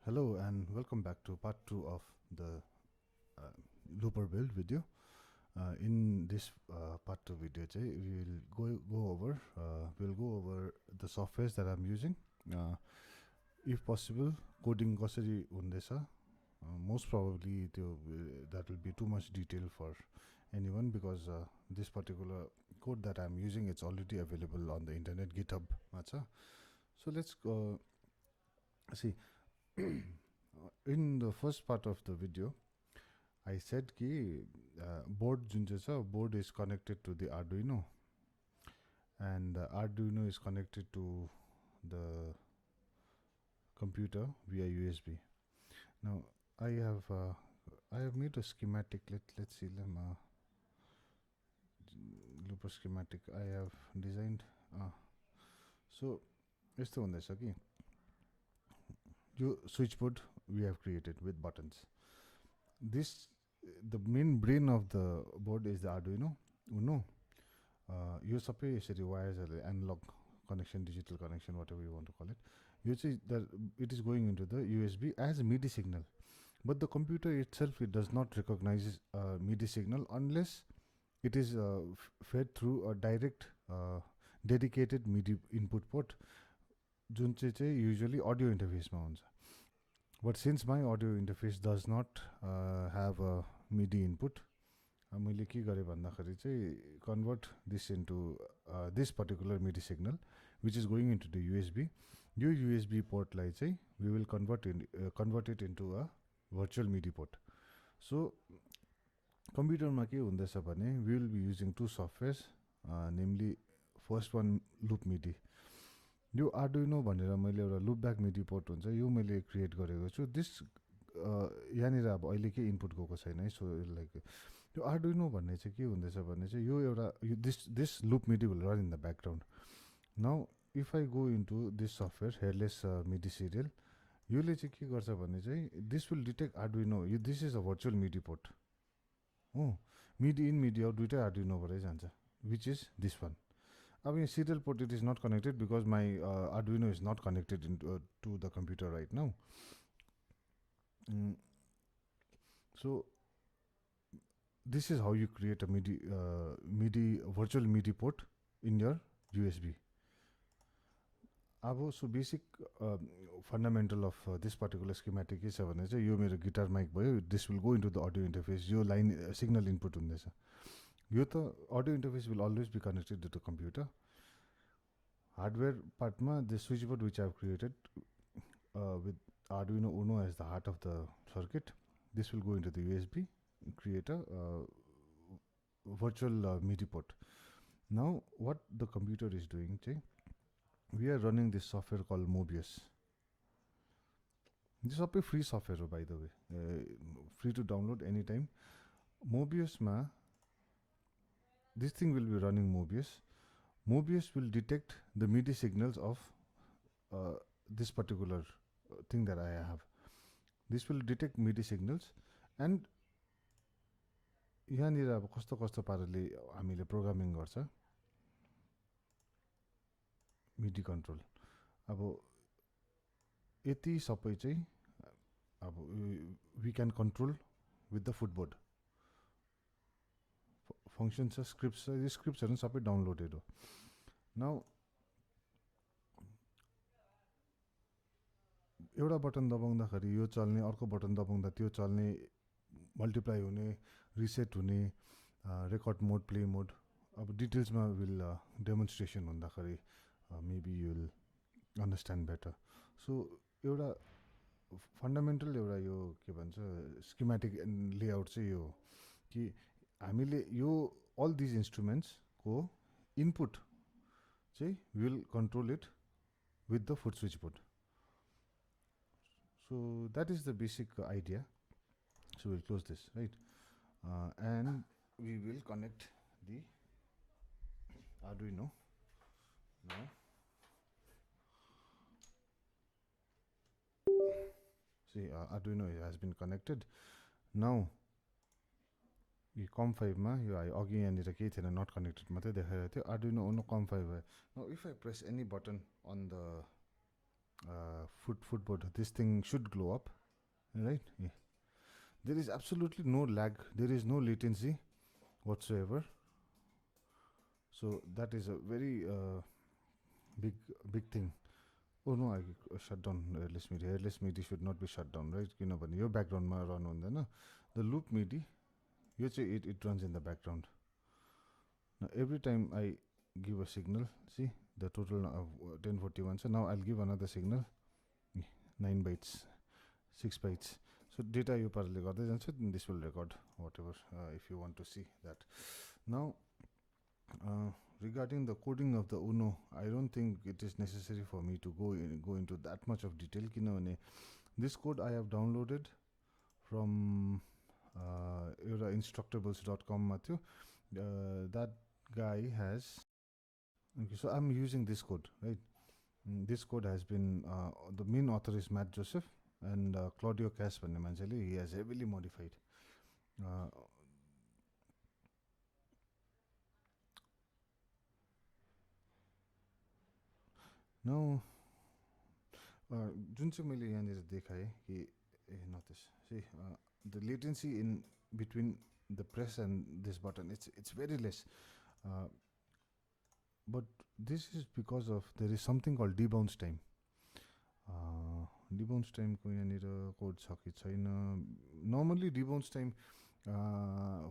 Hello and welcome back to part 2 of the uh, Looper build video. In this part 2 video, we'll go over the softwares that I'm using. If possible, coding कसरी हुँदैछ. Most probably that will be too much detail for anyone because this particular code that I'm using, it's already available on the internet, GitHub. So let's go see. In the first part of the video, I said कि board जुन चाहिँ छ, board is connected to the Arduino and the Arduino is connected to the computer via USB. Now I have made a schematic. Let's see Looper schematic I have designed. So यस्तो हुँदैछ कि यो switch board we have created with buttons. The main brain of the board is the Arduino Uno. यो सबै यसरी वायर्सहरुले analogue connection, digital connection, whatever you want to call it. It is going into the USB as MIDI signal, but the computer itself, it does not recognize MIDI signal unless it is fed through a direct dedicated MIDI input port, जुन चाहिँ usually audio interface मा हुन्छ. But since my audio interface does not have a MIDI input, मैले के गरे भन्दाखेरि चाहिँ convert this into this particular MIDI signal which is going into the USB. Yo USB port लाई चाहिँ we will convert it into a virtual MIDI port. So computer मा के हुँदैछ भने we will be using two softwares, namely first one loop MIDI. Yo Arduino भनेर मैले एउटा loopback MIDI port हुन्छ यो मैले क्रिएट गरेको छु. दिस यहाँनिर अब अहिले के इनपुट गएको छैन है. सो लाइक यो Arduino भन्ने चाहिँ के हुँदैछ भने चाहिँ यो एउटा this loop MIDI will run in the background. Now if I go into this software headless MIDI serial, योले चाहिँ के गर्छ भने चाहिँ this will detect Arduino. This is a virtual MIDI port. MIDI in MIDI out दुईटै Arduino बाटै जान्छ, which is this one. अब यहाँ serial port it is not connected because my Arduino is not connected to the computer right now. So this is how you create a virtual MIDI port in your USB. So basic fundamental of this particular schematic is यो मेरो guitar mic भयो. This will go into the audio interface. Yo line signal input हुँदैछ. यो त audio interface will always be connected to the computer. Hardware part मा the switchboard which I have created with Arduino Uno as the heart of the circuit, this will go into the USB, create a virtual MIDI port. Now what the computer is doing, we are running this software called Mobius. This is a free software, by the way, free to download anytime. Mobius ma, this thing will be running Mobius. Mobius will detect the MIDI signals of this particular thing that I have. This will detect MIDI signals and यहाँनिर अब कस्तो कस्तो पाराले हामीले programming गर्छ MIDI control. अब यति सबै चाहिँ अब we can control with the footboard. Functions छ, scripts छ, यो scriptsहरु सबै डाउनलोडेड हो. Now एउटा बटन दबाउँदाखेरि यो चल्ने, अर्को बटन दबाउँदा त्यो चल्ने, मल्टिप्लाई हुने, रिसेट हुने, रेकर्ड मोड, प्ले मोड. अब डिटेल्समा विल डेमोन्स्ट्रेसन हुँदाखेरि maybe you will understand better. So एउटा फन्डामेन्टल एउटा यो के भन्छ स्कीमेटिक लेआउट चाहिँ यो कि हामीले यो all these instruments को इनपुट चाहिँ will control it with the foot switchboard. So that is the basic idea. So we'll close this, right? And we will connect the Arduino now. See, Arduino has been connected. Now, yo COM5 मा यो अघि यहाँनिर केही थिएन, not connected मात्रै देखाइरहेको थियो. Arduino Uno COM5 भयो. Now if I press any button on the footboard, this thing should glow up, right? Yeah. There is absolutely no lag, there is no latency whatsoever. So that is a very big thing. Oh no, I shut down headless MIDI. Headless MIDI should not be shut down, right? किनभने यो ब्याकग्राउन्डमा run हुँदैन. The loop MIDI, यो चाहिँ it runs in the background. Now every time I give a signal, see the total of 1041. So now I'll give another signal, 9 bytes, 6 bytes. So data यो पाराले गर्दै जान्छ, then this will record whatever if you want to see that. Now regarding the coding of the Uno, I don't think it is necessary for me to go into that much of detail. किनभने this code I have downloaded from एउटा instructables.com मा थियो. That guy has, okay, so I'm using this code, right? This code has been the main author is Matt Joseph, and Claudio Cass भन्ने मान्छेले, he has heavily modified. Now जुन चाहिँ मैले यहाँनिर देखाएँ कि not this, see the latency in between the press and this button, it's very less, but this is because of there is something called debounce time. Debounce time को यहाँनिर code छ कि छैन. Normally debounce time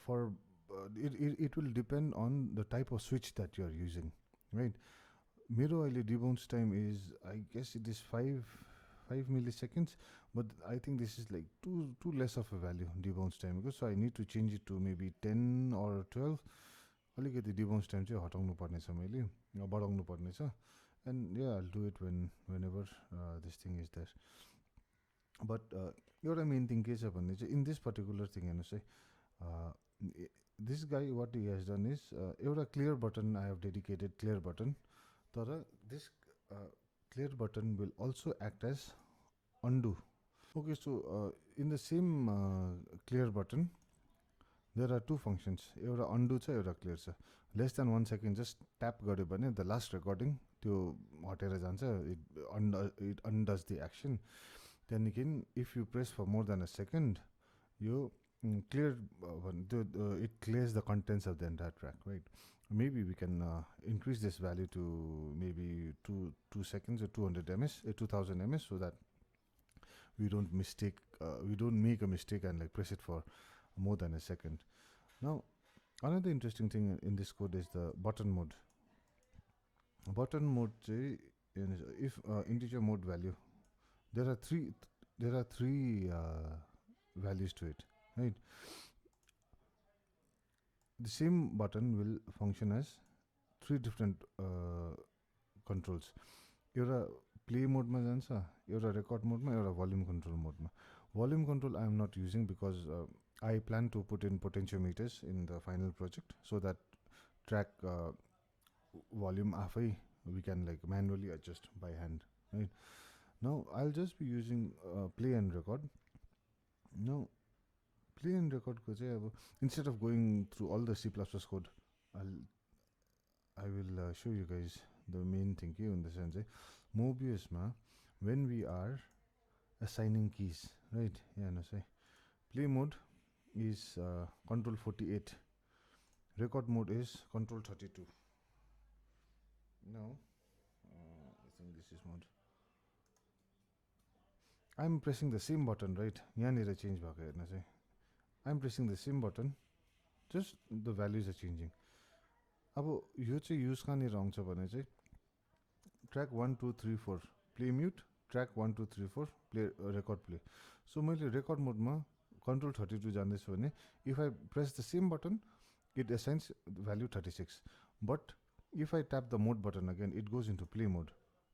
for it will depend on the type of switch that you are using, right? मेरो अहिले debounce time is, I guess it is 5 milliseconds, but I think this is like too less of a value debounce time, because so I need to change it to maybe 10 or 12. अलिकति debounce time चाहिँ हटाउनु पर्ने छ, मैले बढाउनु पर्ने छ. And yeah, I'll do it whenever this thing is there. But एउटा main thing के छ भन्ने चाहिँ, in this particular thing हेर्नुस् है, this guy what he has done is एउटा clear button I have dedicated, clear button. तर this clear button will also act as undo. Okay, so in the same clear button there are two functions. एउटा undo छ, एउटा clear छ. Less than 1 second just tap गर्यो भने the last recording त्यो हटेर जान्छ, it undoes the action. त्यहाँदेखि if you press for more than a second, yo clear it clears the contents of the entire track, right? Maybe we can increase this value to maybe 2 seconds or 200 ms, 2000 ms, so that we don't make a mistake and like press it for more than a second. Now another interesting thing in this code is the button mode. Button mode, if integer mode value, there are three values to it, right? The same button will function as 3 different controls. एउटा play mode मा जान्छ, एउटा record mode मा, एउटा volume control mode मा. Volume control I am not using because I plan to put in potentiometers in the final project, so that track volume आफै we can like manually adjust by hand, right? Now I'll just be using play and record. Now play and record को चाहिँ अब instead of going through all the C++ code, I will show you guys the main thing here in the sense. Mobius ma, when we are assigning keys, right? Yeah, no say. Play mode is control 48. Record mode is control 32. Now, I think this is mode. I'm pressing the same button, right? यहाँनिर change भएको हेर्नुस् है. I'm pressing the same button, just the values are changing. अब यो चाहिँ use कहाँनिर आउँछ भने चाहिँ track 1 2 3 4 play mute, track 1 2 3 4 play record play. So मैले record mode मा control 32 जान्दैछु भने if I press the same button, it assigns value 36. But if I tap the mode button again, it goes into play mode.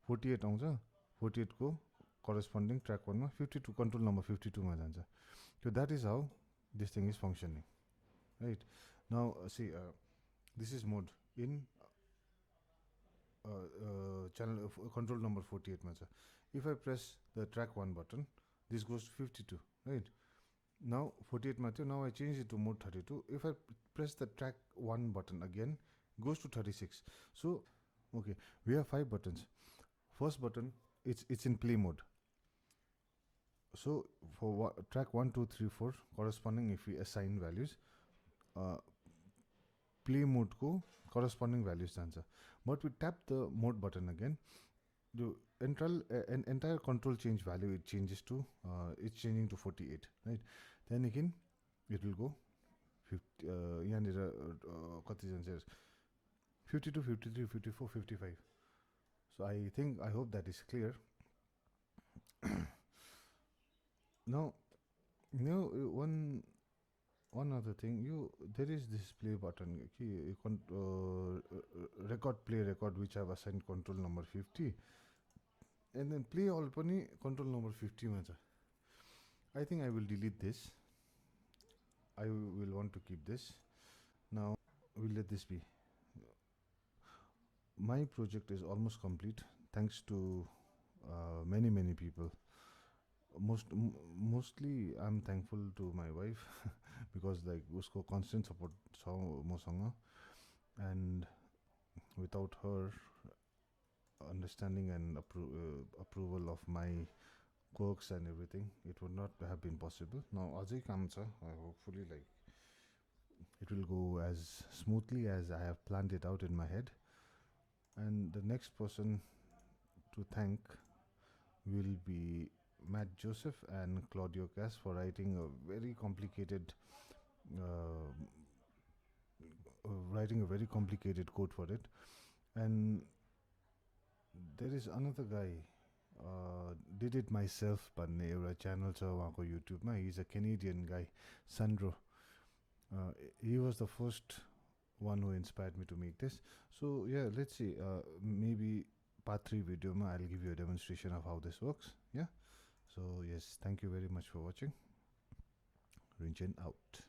48 आउँछ, 48 को corresponding track 1 मा 52 control number 52 मा जान्छ. So that is how this thing is functioning, right? Now see, this is mode in channel control number 48 मा छ. If I press the track 1 button, this goes to 52, right? Now 48 मा थियो, now I change it to mode 32. If I press the track 1 button again, goes to 36. So okay, we have 5 buttons. First button it's in play mode. So for track 1, 2, 3, 4 corresponding, if we assign values, play mode ko corresponding values जान्छ. But we tap the mode button again, the entire control change value, it changes to it's changing to 48, right? Then again it will go 50 यहाँनिर कति जान्छ 52, 53, 54, 55. So I hope that is clear. Now one other thing, there is this play button record play record, which I have assigned control number 50, and then play all pani control number 50 ma cha. I think I will delete this. I will want to keep this. Now we'll let this be. My project is almost complete, thanks to many people. Mostly I'm thankful to my wife because like usko constant support छ मसँग, and without her understanding and approval of my quirks and everything, it would not have been possible. Now अझै काम छ, hopefully like it will go as smoothly as I have planned it out in my head. And the next person to thank will be Matt Joseph and Claudio Cass for writing a very complicated code for it. And there is another guy, did it myself भन्ने एउटा channel छ उहाँको YouTube मा. He's a Canadian guy, Sandro. He was the first one who inspired me to make this. So yeah, let's see, maybe part 3 video ma I'll give you a demonstration of how this works. Yeah, so yes, thank you very much for watching. Rinchen out.